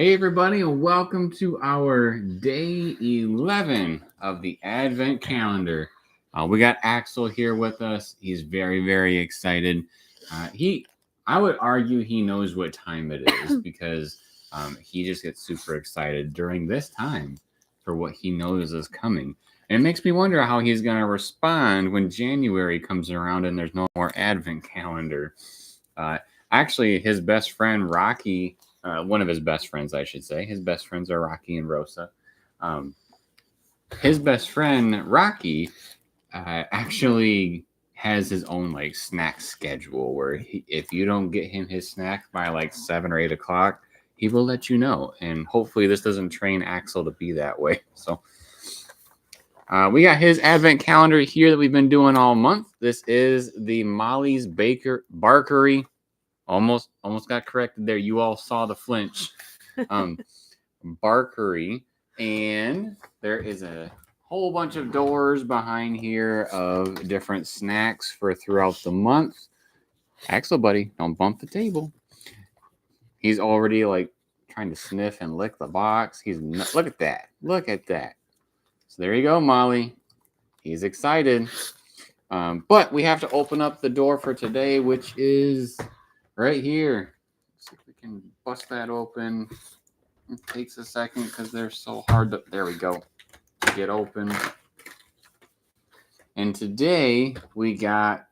Hey, everybody, and welcome to our day 11 of the Advent calendar. We got Axel here with us. He's very, very excited. I would argue he knows what time it is because he just gets super excited during this time for what he knows is coming. And it makes me wonder how he's going to respond when January comes around and there's no more Advent calendar. Actually, his best friend, Rocky, one of his best friends, I should say. His best friends are Rocky and Rosa. His best friend, Rocky, actually has his own like snack schedule where if you don't get him his snack by like 7 or 8 o'clock, he will let you know. And hopefully this doesn't train Axel to be that way. So we got his advent calendar here that we've been doing all month. This is the Molly's Barkery. Almost got corrected there. You all saw the flinch. Barkery. And there is a whole bunch of doors behind here of different snacks for throughout the month. Axel, buddy, don't bump the table. He's already like trying to sniff and lick the box. Look at that. Look at that. So there you go, Molly. He's excited. But we have to open up the door for today, which is right here. Let's see if we can bust that open. It takes a second because they're so hard to, there we go, get open. And today we got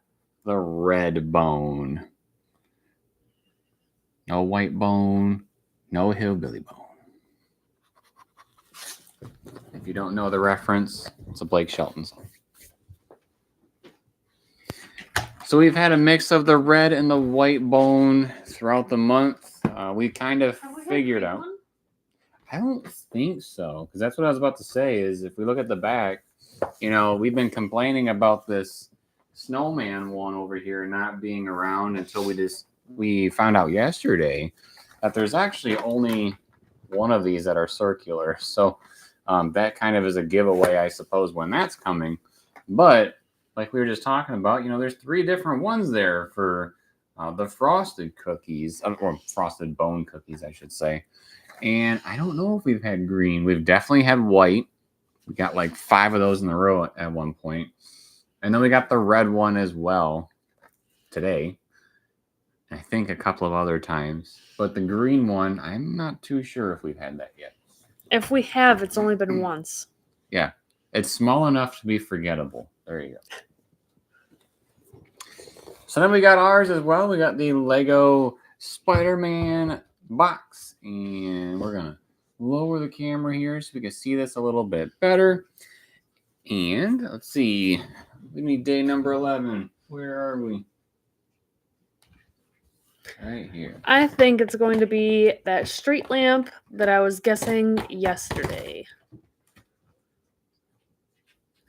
the red bone. No white bone, no hillbilly bone. If you don't know the reference, it's a Blake Shelton song. So we've had a mix of the red and the white bone throughout the month. We kind of figured out. I don't think so, because that's what I was about to say is if we look at the back, you know, we've been complaining about this snowman one over here not being around until we found out yesterday that there's actually only one of these that are circular. So that kind of is a giveaway, I suppose, when that's coming. But like we were just talking about, you know, there's 3 different ones there for the frosted cookies, or frosted bone cookies, I should say. And I don't know if we've had green. We've definitely had white. We got like 5 of those in a row at one point. And then we got the red one as well today. I think a couple of other times. But the green one, I'm not too sure if we've had that yet. If we have, it's only been once. Yeah. It's small enough to be forgettable. There you go. So then we got ours as well. We got the Lego Spider-Man box. And we're going to lower the camera here so we can see this a little bit better. And let's see. We need day number 11. Where are we? Right here. I think it's going to be that street lamp that I was guessing yesterday.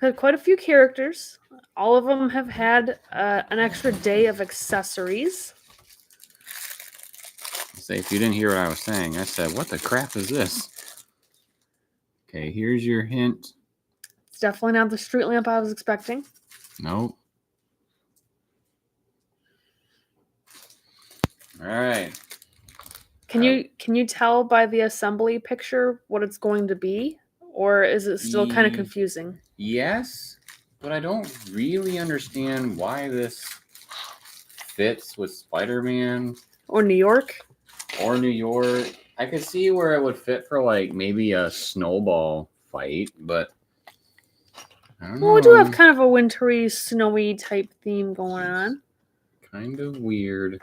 Had quite a few characters. All of them have had an extra day of accessories. Say, if you didn't hear what I was saying, I said, what the crap is this? Okay, here's your hint. It's definitely not the street lamp I was expecting. Nope. All right. Can you tell by the assembly picture what it's going to be? Or is it still kind of confusing? Yes, but I don't really understand why this fits with Spider-Man. Or New York? Or New York. I could see where it would fit for like maybe a snowball fight, but I don't know. Well, we do have kind of a wintry, snowy type theme going on. Kind of weird.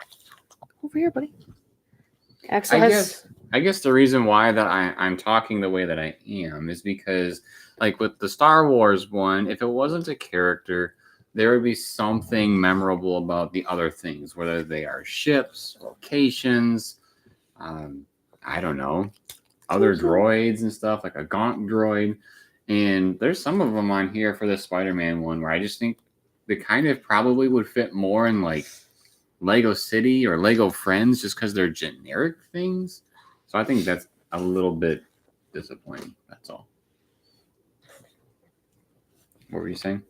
Over here, buddy. Axel I guess the reason why that I'm talking the way that I am is because, like with the Star Wars one, if it wasn't a character, there would be something memorable about the other things, whether they are ships, locations, I don't know, other droids and stuff, like a Gaunt droid. And there's some of them on here for the Spider-Man one where I just think they kind of probably would fit more in like Lego City or Lego Friends just because they're generic things. So I think that's a little bit disappointing. That's all. What were you saying?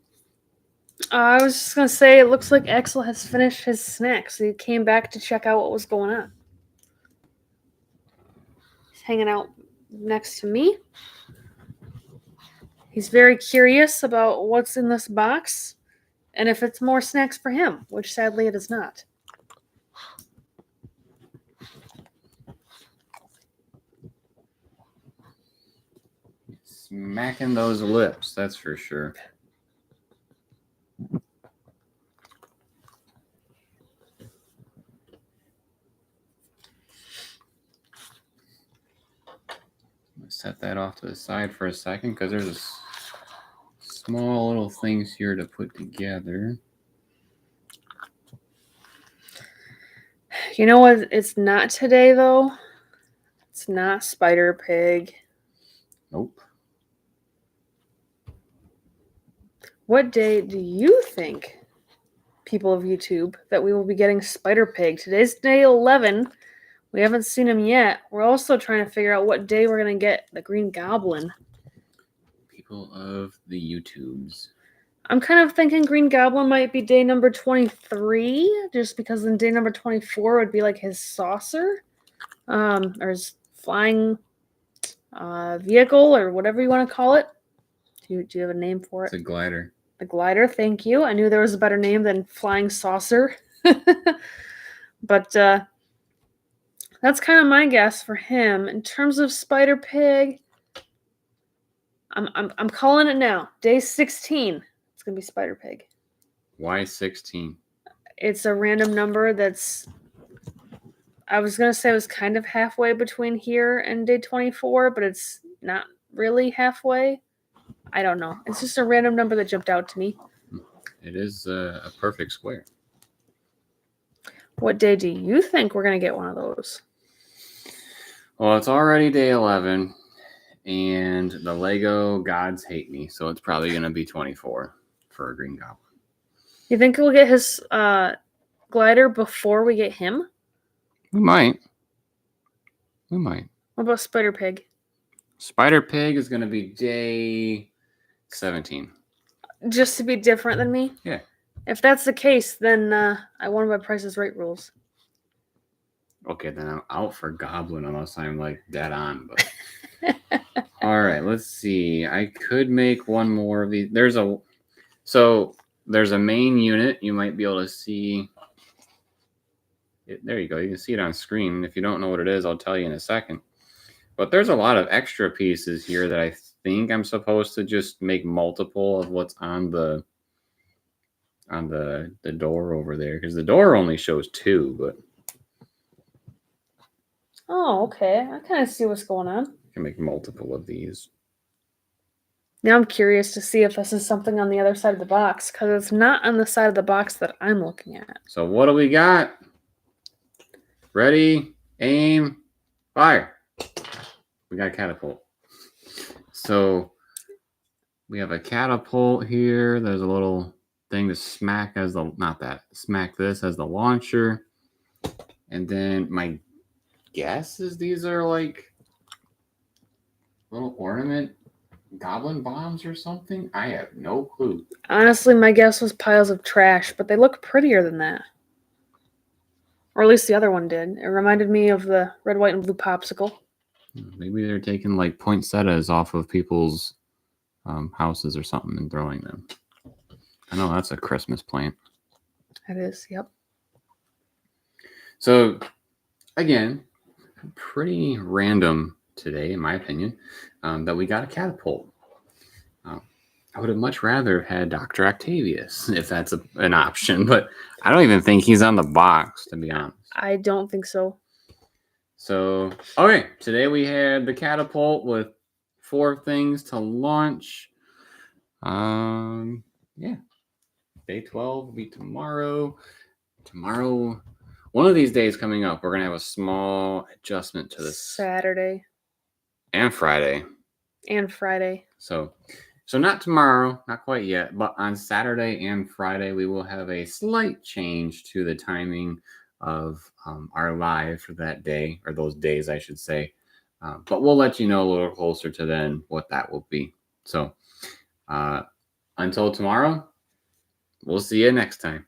I was just going to say, it looks like Axel has finished his snacks. He came back to check out what was going on. hanging out next to me. He's very curious about what's in this box and if it's more snacks for him, which sadly it is not. Smacking those lips, that's for sure. Set that off to the side for a second because there's a small little things here to put together. You know what? It's not today, though. It's not Spider Pig. Nope. What day do you think, people of YouTube, that we will be getting Spider Pig? Today's day 11. We haven't seen him yet. We're also trying to figure out what day we're going to get the Green Goblin. People of the YouTubes. I'm kind of thinking Green Goblin might be day number 23, just because then day number 24 would be like his saucer, or his flying vehicle, or whatever you want to call it. Do you have a name for it? It's a glider. The glider, thank you. I knew there was a better name than flying saucer. But that's kind of my guess for him. In terms of Spider Pig, I'm calling it now. Day 16. It's gonna be Spider Pig. Why 16? It's a random number that's, I was gonna say it was kind of halfway between here and day 24, but it's not really halfway. I don't know. It's just a random number that jumped out to me. It is a perfect square. What day do you think we're gonna get one of those? Well, it's already day 11, and the Lego gods hate me, so it's probably going to be 24 for a Green Goblin. You think we'll get his glider before we get him? We might. What about Spider Pig? Spider Pig is going to be day 17. Just to be different than me? Yeah. If that's the case, then I won by Price is Right rules. Okay, then I'm out for Goblin unless I'm like dead on. But all right, let's see. I could make one more of these. There's a main unit. You might be able to see it. There you go. You can see it on screen. If you don't know what it is, I'll tell you in a second. But there's a lot of extra pieces here that I think I'm supposed to just make multiple of what's on the door over there, because the door only shows 2, but oh, okay. I kind of see what's going on. I can make multiple of these. Now I'm curious to see if this is something on the other side of the box, because it's not on the side of the box that I'm looking at. So what do we got? Ready, aim, fire. We got a catapult. So we have a catapult here. There's a little thing to smack as the, smack this as the launcher. And then my guess is these are like little ornament goblin bombs or something. I have no clue. Honestly, my guess was piles of trash, but they look prettier than that. Or at least the other one did. It reminded me of the red, white, and blue popsicle. Maybe they're taking like poinsettias off of people's houses or something and throwing them. I know that's a Christmas plant. It is, yep. So, again, pretty random today, in my opinion, that we got a catapult. I would have much rather had Dr. Octavius, if that's an option, but I don't even think he's on the box, to be honest. I don't think so. So, okay, today we had the catapult with 4 things to launch. Yeah. Day 12 will be tomorrow. Tomorrow, one of these days coming up, we're going to have a small adjustment to this. Saturday. And Friday. So not tomorrow, not quite yet, but on Saturday and Friday, we will have a slight change to the timing of our live for that day, or those days, I should say. But we'll let you know a little closer to then what that will be. So until tomorrow, we'll see you next time.